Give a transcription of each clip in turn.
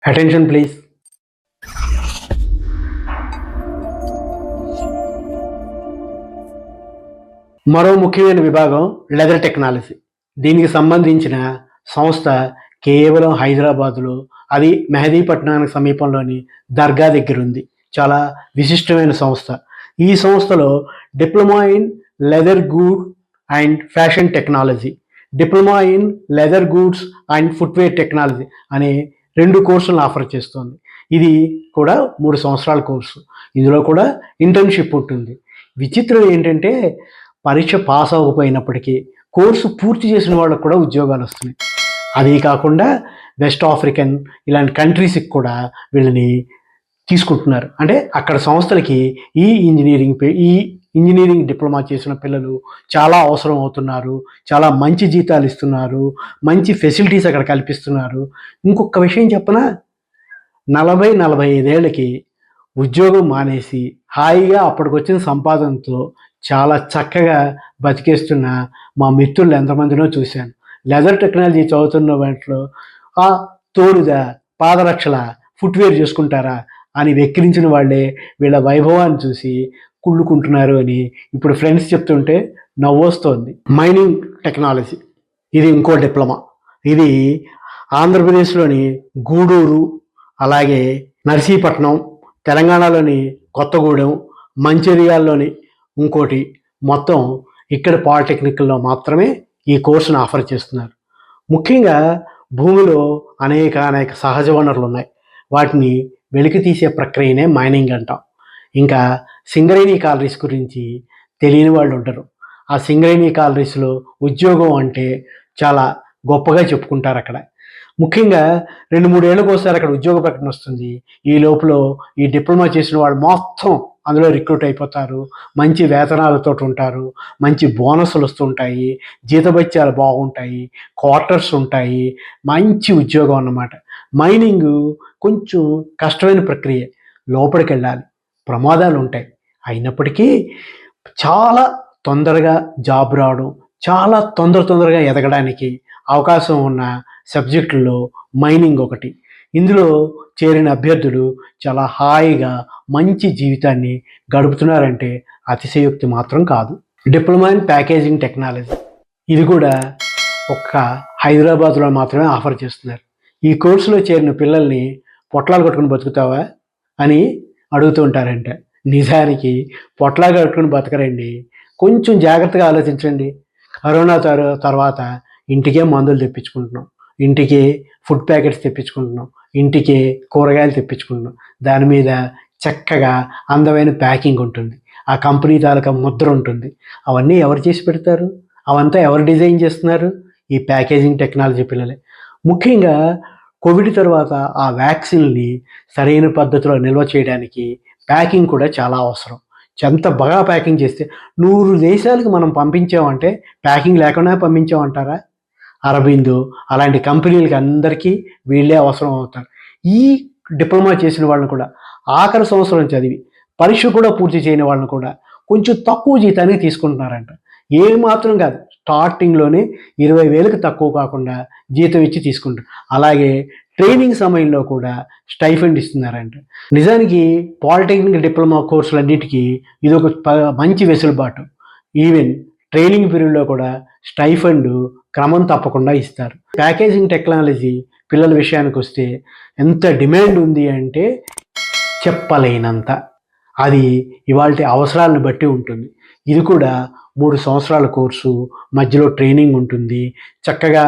Attention please. మరో ముఖ్యమైన విభాగం లెదర్ టెక్నాలజీ. దీనికి సంబంధించిన సంస్థ కేవలం హైదరాబాదులో, అది మెహదీపట్నానికి సమీపంలోని దర్గా దగ్గర ఉంది. చాలా విశిష్టమైన సంస్థ. ఈ సంస్థలో diploma in leather good and fashion technology, diploma in leather goods and footwear technology అనే 2 కోర్సులను ఆఫర్ చేస్తుంది. ఇది కూడా 3 సంవత్సరాల కోర్సు. ఇందులో కూడా ఇంటర్న్షిప్ ఉంటుంది. విచిత్రం ఏంటంటే పరీక్ష పాస్ అవ్వకపోయినప్పటికీ కోర్సు పూర్తి చేసిన వాళ్ళకు కూడా ఉద్యోగాలు వస్తున్నాయి. అదీ కాకుండా వెస్ట్ ఆఫ్రికన్ ఇలాంటి కంట్రీస్కి కూడా వీళ్ళని తీసుకుంటున్నారు. అంటే అక్కడ సంస్థలకి ఈ ఇంజనీరింగ్ డిప్లొమా చేసిన పిల్లలు చాలా అవసరం అవుతున్నారు. చాలా మంచి జీతాలు ఇస్తున్నారు. మంచి ఫెసిలిటీస్ అక్కడ కల్పిస్తున్నారు. ఇంకొక విషయం చెప్పనా, 40-45 ఏళ్ళకి ఉద్యోగం మానేసి హాయిగా అప్పటికొచ్చిన సంపాదనతో చాలా చక్కగా బతికేస్తున్న మా మిత్రులు ఎంతమందినో చూశాను. లెదర్ టెక్నాలజీ చదువుతున్న వాటిలో ఆ తోడుదా, పాదరక్షల, ఫుట్వేర్ చేసుకుంటారా అని వెక్కిరించిన వాళ్ళే వీళ్ళ వైభవాన్ని చూసి కుళ్ళుకుంటున్నారు అని ఇప్పుడు ఫ్రెండ్స్ చెప్తుంటే నవ్వొస్తోంది. మైనింగ్ టెక్నాలజీ, ఇది ఇంకో డిప్లొమా. ఇది ఆంధ్రప్రదేశ్లోని గూడూరు, అలాగే నర్సీపట్నం, తెలంగాణలోని కొత్తగూడెం, మంచిర్యాలలోని ఇంకోటి, మొత్తం ఇక్కడ పాలిటెక్నిక్లో మాత్రమే ఈ కోర్సును ఆఫర్ చేస్తున్నారు. ముఖ్యంగా భూమిలో అనేక సహజ వనరులు ఉన్నాయి. వాటిని వెలికి తీసే ప్రక్రియనే మైనింగ్ అంటాం. ఇంకా సింగరేణి కాలరీస్ గురించి తెలియని వాళ్ళు ఉండరు. ఆ సింగరేణి కాలరీస్లో ఉద్యోగం అంటే చాలా గొప్పగా చెప్పుకుంటారు అక్కడ. ముఖ్యంగా 2-3 ఏళ్ళకి ఒకసారి అక్కడ ఉద్యోగ ప్రకటన వస్తుంది. ఈ లోపల ఈ డిప్లొమా చేసిన వాళ్ళు మొత్తం అందులో రిక్రూట్ అయిపోతారు. మంచి వేతనాలతో ఉంటారు. మంచి బోనస్లు వస్తుంటాయి. జీతభత్యాలు బాగుంటాయి. క్వార్టర్స్ ఉంటాయి. మంచి ఉద్యోగం అన్నమాట. మైనింగ్ కొంచెం కష్టమైన ప్రక్రియ. లోపలికి వెళ్ళాలి, ప్రమాదాలు ఉంటాయి. అయినప్పటికీ చాలా తొందరగా జాబ్ రావడం, చాలా తొందరగా ఎదగడానికి అవకాశం ఉన్న సబ్జెక్టుల్లో మైనింగ్ ఒకటి. ఇందులో చేరిన అభ్యర్థులు చాలా హాయిగా మంచి జీవితాన్ని గడుపుతున్నారంటే అతిశయోక్తి మాత్రం కాదు. డిప్లొమా ఇన్ ప్యాకేజింగ్ టెక్నాలజీ, ఇది కూడా ఒక్క హైదరాబాద్లో మాత్రమే ఆఫర్ చేస్తున్నారు. ఈ కోర్సులో చేరిన పిల్లల్ని పొట్లాలు కట్టుకుని బతుకుతావా అని అడుగుతూ ఉంటారంట. నిజానికి పొట్లాలు కట్టుకుని బతకరండి. కొంచెం జాగ్రత్తగా ఆలోచించండి. కరోనా తర్వాత ఇంటికే మందులు తెప్పించుకుంటున్నాం, ఇంటికి ఫుడ్ ప్యాకెట్స్ తెప్పించుకుంటున్నాం, ఇంటికి కూరగాయలు తెప్పించుకుంటున్నాం. దాని మీద చక్కగా అందమైన ప్యాకింగ్ ఉంటుంది. ఆ కంపెనీ తాలూకా ముద్ర ఉంటుంది. అవన్నీ ఎవరు చేసి పెడతారు? అవంతా ఎవరు డిజైన్ చేస్తున్నారు? ఈ ప్యాకేజింగ్ టెక్నాలజీ పిల్లలే. ముఖ్యంగా కోవిడ్ తర్వాత ఆ వ్యాక్సిన్ని సరైన పద్ధతిలో నిల్వ చేయడానికి ప్యాకింగ్ కూడా చాలా అవసరం. ఎంత బాగా ప్యాకింగ్ చేస్తే 100 దేశాలకు మనం పంపించామంటే ప్యాకింగ్ లేకుండా పంపించామంటారా? అరబిందో అలాంటి కంపెనీలకి అందరికీ వీళ్ళే అవసరం అవుతారు. ఈ డిప్లొమా చేసిన వాళ్ళని కూడా, ఆఖరి సంవత్సరం చదివి పరీక్ష కూడా పూర్తి చేయని వాళ్ళని కూడా కొంచెం తక్కువ జీతానికి తీసుకుంటున్నారంట. ఏమాత్రం కాదు, స్టార్టింగ్లోనే 20,000కి తక్కువ కాకుండా జీతం ఇచ్చి తీసుకుంటారు. అలాగే ట్రైనింగ్ సమయంలో కూడా స్టైఫండ్ ఇస్తున్నారంట. నిజానికి పాలిటెక్నిక్ డిప్లొమా కోర్సులన్నిటికీ ఇది ఒక మంచి వెసులుబాటు. ఈవెన్ ట్రైనింగ్ పీరియడ్లో కూడా స్టైఫండ్ క్రమం తప్పకుండా ఇస్తారు. ప్యాకేజింగ్ టెక్నాలజీ పిల్లల విషయానికి వస్తే ఎంత డిమాండ్ ఉంది అంటే చెప్పలేనంత. అది ఇవాల్టి అవసరాలను బట్టి ఉంటుంది. ఇది కూడా 3 సంవత్సరాల కోర్సు, మధ్యలో ట్రైనింగ్ ఉంటుంది. చక్కగా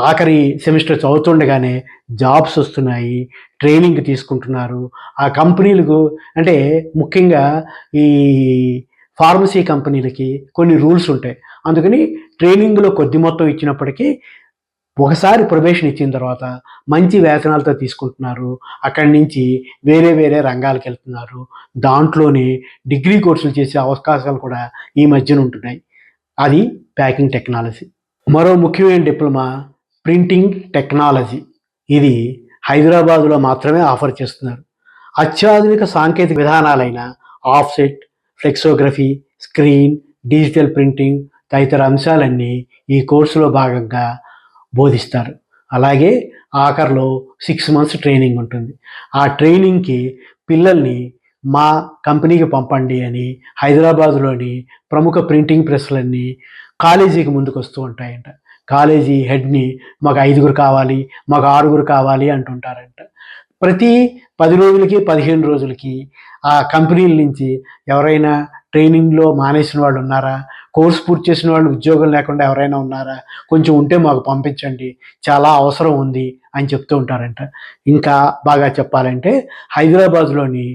ఆఖరి సెమిస్టర్ చదువుతుండగానే జాబ్స్ వస్తున్నాయి, ట్రైనింగ్ తీసుకుంటున్నారు. ఆ కంపెనీలకు అంటే ముఖ్యంగా ఈ ఫార్మసీ కంపెనీలకి కొన్ని రూల్స్ ఉంటాయి. అందుకని ట్రైనింగ్లో కొద్ది మొత్తం ఇచ్చినప్పటికీ ఒకసారి ప్రొబేషన్ ఇచ్చిన తర్వాత మంచి వేతనాలతో తీసుకుంటున్నారు. అక్కడి నుంచి వేరే రంగాలకు వెళ్తున్నారు. దాంట్లోనే డిగ్రీ కోర్సులు చేసే అవకాశాలు కూడా ఈ మధ్యన ఉంటున్నాయి. అది ప్యాకింగ్ టెక్నాలజీ. మరో ముఖ్యమైన డిప్లొమా ప్రింటింగ్ టెక్నాలజీ. ఇది హైదరాబాదులో మాత్రమే ఆఫర్ చేస్తున్నారు. అత్యాధునిక సాంకేతిక విధానాలైన offset, flexography, screen, digital printing తదితర అంశాలన్నీ ఈ కోర్సులో భాగంగా బోధిస్తారు. అలాగే ఆఖరిలో 6 మంత్స్ ట్రైనింగ్ ఉంటుంది. ఆ ట్రైనింగ్‌కి పిల్లల్ని మా కంపెనీకి పంపండి అని హైదరాబాద్‌లోని ప్రముఖ ప్రింటింగ్ ప్రెస్‌లన్నీ కాలేజీకి ముందుకొస్తూ ఉంటాయంట. కాలేజీ హెడ్‌ని మాకు 5 కావాలి, మాకు 6 కావాలి అంటుంటారంట. ప్రతి 10 రోజులకి, 15 రోజులకి ఆ కంపెనీల నుంచి ఎవరైనా ట్రైనింగ్‌లో మానేసిన వాళ్ళు ఉన్నారా? కోర్స్ పూర్తి చేసిన వాళ్ళు ఉద్యోగం లేకుండా ఎవరైనా ఉన్నారా? కొంచెం ఉంటే మాకు పంపించండి. చాలా అవసరం ఉంది అని చెప్తూ ఉంటారంట. ఇంకా బాగా చెప్పాలంటే హైదరాబాద్‌లోని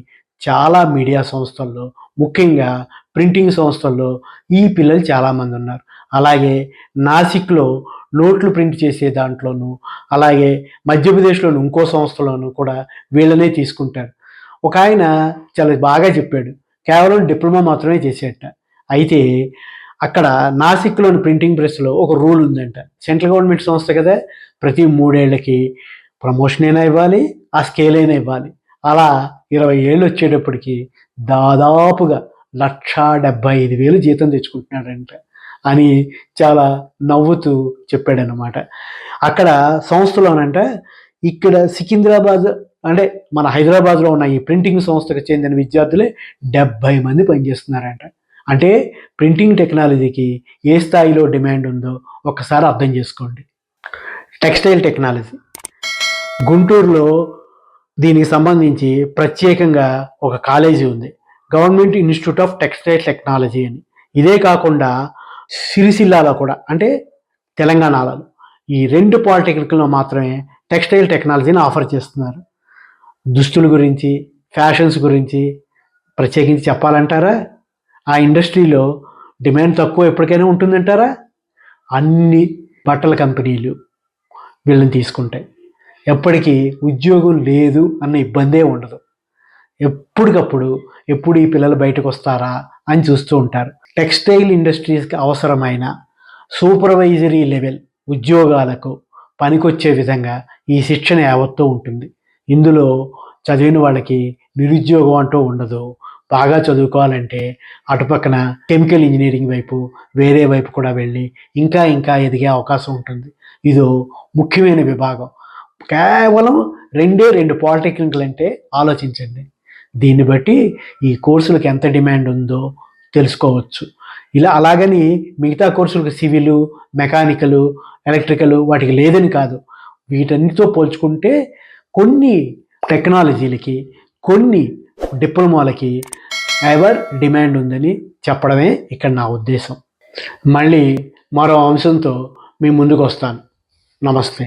చాలా మీడియా సంస్థల్లో, ముఖ్యంగా ప్రింటింగ్ సంస్థల్లో ఈ పిల్లలు చాలామందున్నారు. అలాగే నాసిక్‌లో నోట్లు ప్రింట్ చేసే దాంట్లోనూ, అలాగే మధ్యప్రదేశ్‌లోని ఇంకో సంస్థలోనూ కూడా వీళ్ళనే తీసుకుంటారు. ఒకాయన చాలా బాగా చెప్పాడు. కేవలం డిప్లొమా మాత్రమే చేసేడట. అయితే అక్కడ నాసిక్‌లోని ప్రింటింగ్ ప్రెస్‌లో ఒక రూల్ ఉందంట. సెంట్రల్ గవర్నమెంట్ సంస్థ కదా! ప్రతి 3 ఏళ్లకి ప్రమోషన్ అయినా ఇవ్వాలి, ఆ స్కేల్ అయినా ఇవ్వాలి. అలా 20 ఏళ్ళు వచ్చేటప్పటికి దాదాపుగా 1,75,000 జీతం తెచ్చుకుంటున్నాడంట అని చాలా నవ్వుతూ చెప్పాడనమాట. అక్కడ సంస్థలోనంట ఇక్కడ సికింద్రాబాద్ అంటే మన హైదరాబాద్‌లో ఉన్న ఈ ప్రింటింగ్ సంస్థకు చెందిన విద్యార్థులే 70 మంది పనిచేస్తున్నారంట. అంటే ప్రింటింగ్ టెక్నాలజీకి ఏ స్థాయిలో డిమాండ్ ఉందో ఒక్కసారి అర్థం చేసుకోండి. Textile technology. గుంటూరులో దీనికి సంబంధించి ప్రత్యేకంగా ఒక కాలేజీ ఉంది. Government institute of textile technology అని. ఇదే కాకుండా సిరిసిల్లాలో కూడా అంటే తెలంగాణలో ఈ 2 పాలిటెక్నిక్‌లో మాత్రమే టెక్స్టైల్ టెక్నాలజీని ఆఫర్ చేస్తున్నారు. దుస్తుల గురించి, ఫ్యాషన్స్ గురించి ప్రత్యేకించి చెప్పాలంటారా? ఆ ఇండస్ట్రీలో డిమాండ్ తక్కువ ఎప్పటికైనా ఉంటుందంటారా? అన్ని బట్టల కంపెనీలు వీళ్ళని తీసుకుంటాయి. ఎప్పటికీ ఉద్యోగం లేదు అన్న ఇబ్బందే ఉండదు. ఎప్పటికప్పుడు ఎప్పుడు ఈ పిల్లలు బయటకొస్తారా అని చూస్తూ ఉంటారు. టెక్స్టైల్ ఇండస్ట్రీస్‌కి అవసరమైన సూపర్వైజరీ లెవెల్ ఉద్యోగాలకు పనికొచ్చే విధంగా ఈ శిక్షణ యావత్తూ ఉంటుంది. ఇందులో చదివిన వాళ్ళకి నిరుద్యోగం అంటూ ఉండదు. బాగా చదువుకోవాలంటే అటుపక్కన కెమికల్ ఇంజినీరింగ్ వైపు, వేరే వైపు కూడా వెళ్ళి ఇంకా ఇంకా ఎదిగే అవకాశం ఉంటుంది. ఇదో ముఖ్యమైన విభాగం. కేవలం 2 పాలిటెక్నిక్‌లంటే ఆలోచించండి. దీన్ని బట్టి ఈ కోర్సులకి ఎంత డిమాండ్ ఉందో తెలుసుకోవచ్చు. ఇలా అలాగని మిగతా కోర్సులకు సివిలు, మెకానికలు, ఎలక్ట్రికలు వాటికి లేదని కాదు. వీటన్నిటితో పోల్చుకుంటే కొన్ని టెక్నాలజీలకి, కొన్ని డిప్లొమాలకి ఎవర్ డిమాండ్ ఉందని చెప్పడమే ఇక్కడ నా ఉద్దేశం. మళ్ళీ మరో అంశంతో మీ ముందుకొస్తాను. నమస్తే.